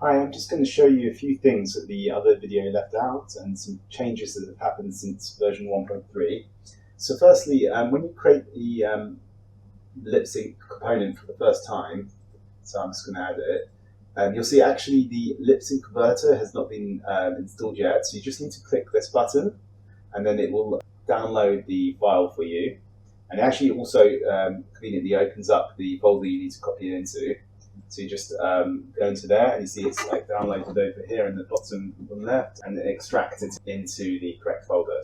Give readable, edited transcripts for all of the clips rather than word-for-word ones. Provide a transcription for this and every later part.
Hi, I'm just going to show you a few things that the other video left out and some changes that have happened since version 1.3. So firstly, when you create the lip sync component for the first time, so I'm just going to add it, you'll see actually the lip sync converter has not been installed yet, so you just need to click this button and then it will download the file for you. And it actually also conveniently opens up the folder you need to copy it into. So you just go into there and you see it's like downloaded over here in the bottom left and then extract it into the correct folder.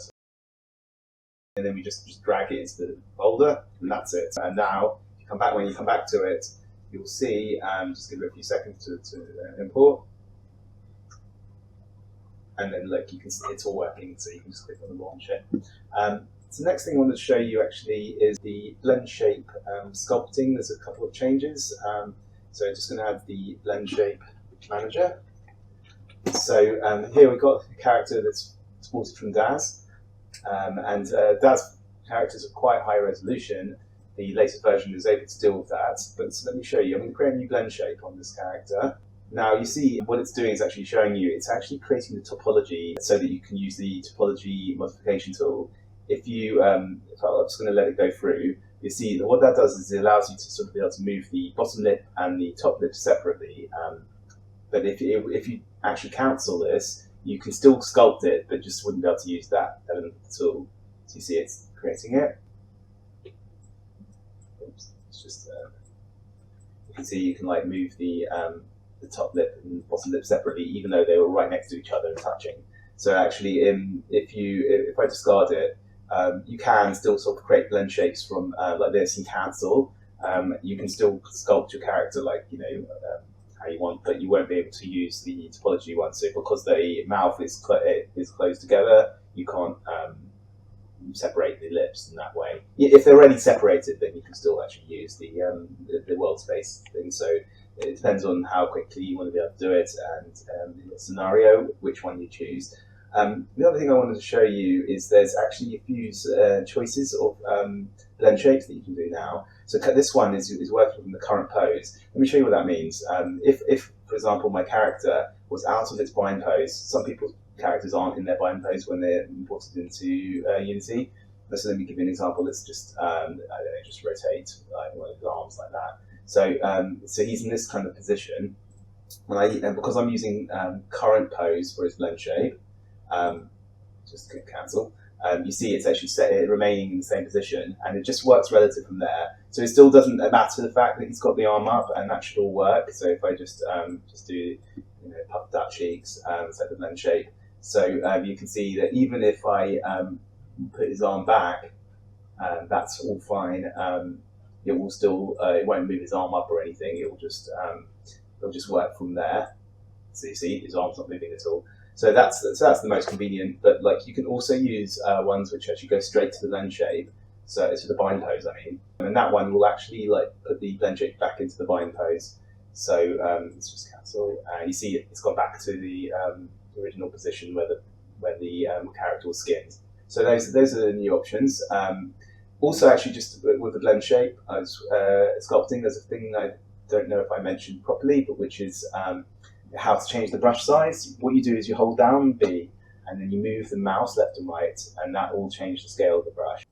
And then we just drag it into the folder and that's it. And now when you come back to it, you'll see, just give it a few seconds to import. And then look, you can see it's all working, so you can just click on the launch it. So the next thing I wanted to show you actually is the blend shape sculpting. There's a couple of changes. So I'm just going to add the blend shape manager. So here we've got a character that's exported from DAZ. And DAZ characters are quite high resolution. The latest version is able to deal with that. But so let me show you. I'm going to create a new blend shape on this character. Now you see what it's doing is actually showing you, it's actually creating the topology so that you can use the topology modification tool. If I'm just going to let it go through, you see that what that does is it allows you to sort of be able to move the bottom lip and the top lip separately. But if you actually cancel this, you can still sculpt it, but just wouldn't be able to use that element of the tool. So you see it's creating it. Oops, it's just you can see you can like move the top lip and bottom lip separately, even though they were right next to each other and touching. So actually, if I discard it, you can still sort of create blend shapes from like this and cancel. You can still sculpt your character like how you want, but you won't be able to use the topology one. So because the mouth is closed together, you can't separate the lips in that way. If they're already separated, then you can still actually use the world space thing. So it depends on how quickly you want to be able to do it and in the scenario, which one you choose. The other thing I wanted to show you is there's actually a few choices of blend shapes that you can do now. So this one is working from the current pose. Let me show you what that means. If for example, my character was out of its bind pose, some people's characters aren't in their bind pose when they're imported into Unity. So let me give you an example. Let's just, I don't know, just rotate one of his arms like that. So he's in this kind of position. And because I'm using current pose for his blend shape, just click cancel. You see it's actually remaining in the same position, and it just works relative from there. So it still doesn't matter the fact that he's got the arm up, and that should all work. So if I just do puffed out cheeks, set the blend shape. So you can see that even if I put his arm back, that's all fine. It will still it won't move his arm up or anything. It'll just work from there. So you see his arm's not moving at all. So that's the most convenient. But like you can also use ones which actually go straight to the blend shape. So it's the bind pose, I mean, and that one will actually like put the blend shape back into the bind pose. So let's just cancel. You see it's gone back to the original position where the character was skinned. So those are the new options. Also, actually, just with the blend shape, sculpting, there's a thing I don't know if I mentioned properly, but which is how to change the brush size. What you do is you hold down B, and then you move the mouse left and right, and that will change the scale of the brush.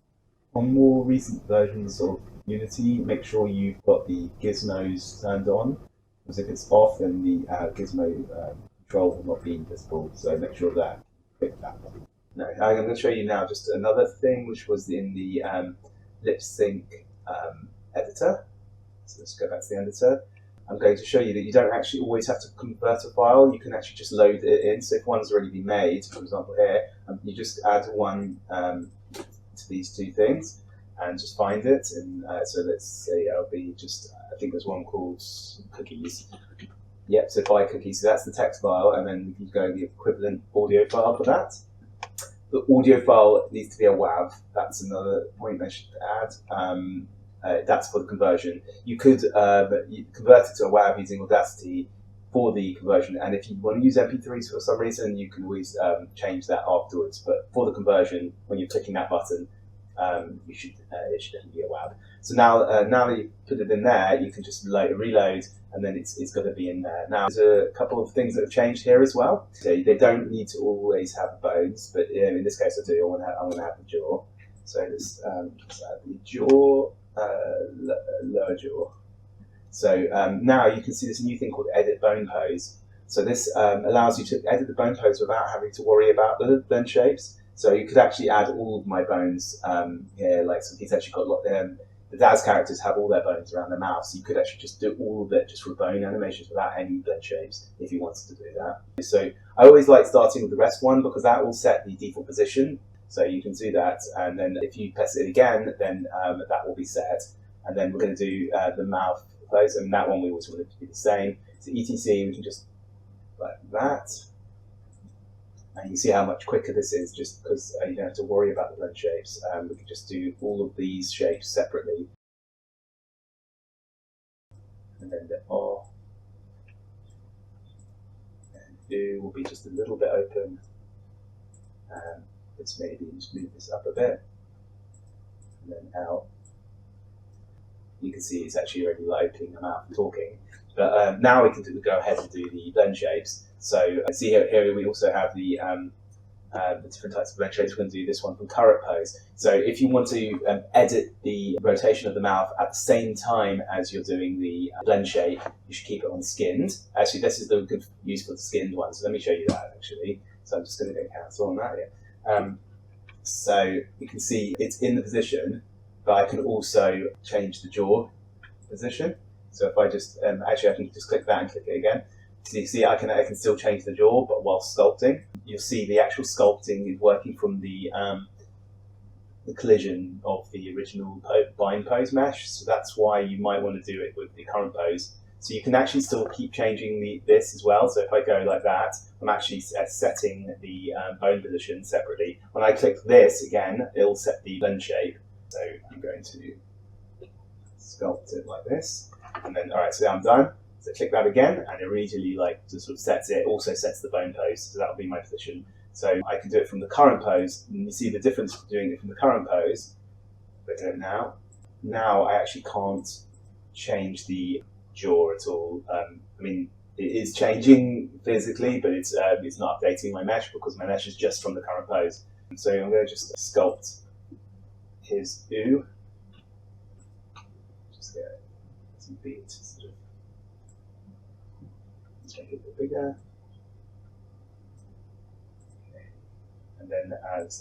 On more recent versions of Unity, make sure you've got the gizmos turned on, because if it's off, then the gizmo control will not be visible. So make sure that click that one. No, I'm going to show you now just another thing which was in the lip sync editor. So let's go back to the editor. I'm going to show you that you don't actually always have to convert a file. You can actually just load it in. So if one's already been made, for example here, you just add one to these two things and just find it. And so let's say I'll be just, I think there's one called cookies. Yep, so buy cookies. So that's the text file, and then you go the equivalent audio file for that. The audio file needs to be a WAV. That's another point I should add. That's for the conversion. You could convert it to a WAV using Audacity for the conversion, and if you want to use MP3s for some reason, you can always change that afterwards. But for the conversion, when you're clicking that button, it should definitely be allowed. So now that you put it in there, you can just reload, and then it's got to be in there. Now there's a couple of things that have changed here as well. So they don't need to always have bones, but in this case I do. I want to have the jaw. So let's add the jaw, lower jaw. So now you can see this new thing called Edit Bone Pose. So this allows you to edit the bone pose without having to worry about the blend shapes. So you could actually add all of my bones here. Like, so he's actually got the Daz characters have all their bones around their mouth. So you could actually just do all of it just for bone animations without any blend shapes if you wanted to do that. So I always like starting with the rest one because that will set the default position. So you can do that, and then if you press it again, then that will be set. And then we're going to do the mouth close, and that one we always want it to be the same. So ETC, we can just like that, and you see how much quicker this is just because you don't have to worry about the blend shapes. We can just do all of these shapes separately, and then the O and U will be just a little bit open. Let's maybe just move this up a bit, and then L. You can see it's actually already opening the mouth and talking. But now we can go ahead and do the blend shapes. So see here we also have the different types of blend shapes. We're going to do this one from current pose. So if you want to edit the rotation of the mouth at the same time as you're doing the blend shape, you should keep it on skinned. Actually, this is the good use for the skinned one. So let me show you that actually. So I'm just going to go cancel on that. Yeah. So you can see it's in the position, but I can also change the jaw position. So if I just actually I can just click that and click it again. So you see I can still change the jaw, but while sculpting, you'll see the actual sculpting is working from the collision of the original bind pose mesh. So that's why you might want to do it with the current pose. So you can actually still keep changing this as well. So if I go like that, I'm actually setting the bone position separately. When I click this again, it'll set the blend shape. So I'm going to sculpt it like this. And then, all right, so I'm done. So click that again, and it immediately just sort of sets it. Also sets the bone pose, so that'll be my position. So I can do it from the current pose, and you see the difference doing it from the current pose. If I do it now, I actually can't change the jaw at all. I mean, it is changing physically, but it's not updating my mesh because my mesh is just from the current pose. So I'm going to just sculpt his ooh. Just get some beats, sort of. Let's make it a bit bigger. Okay. And then as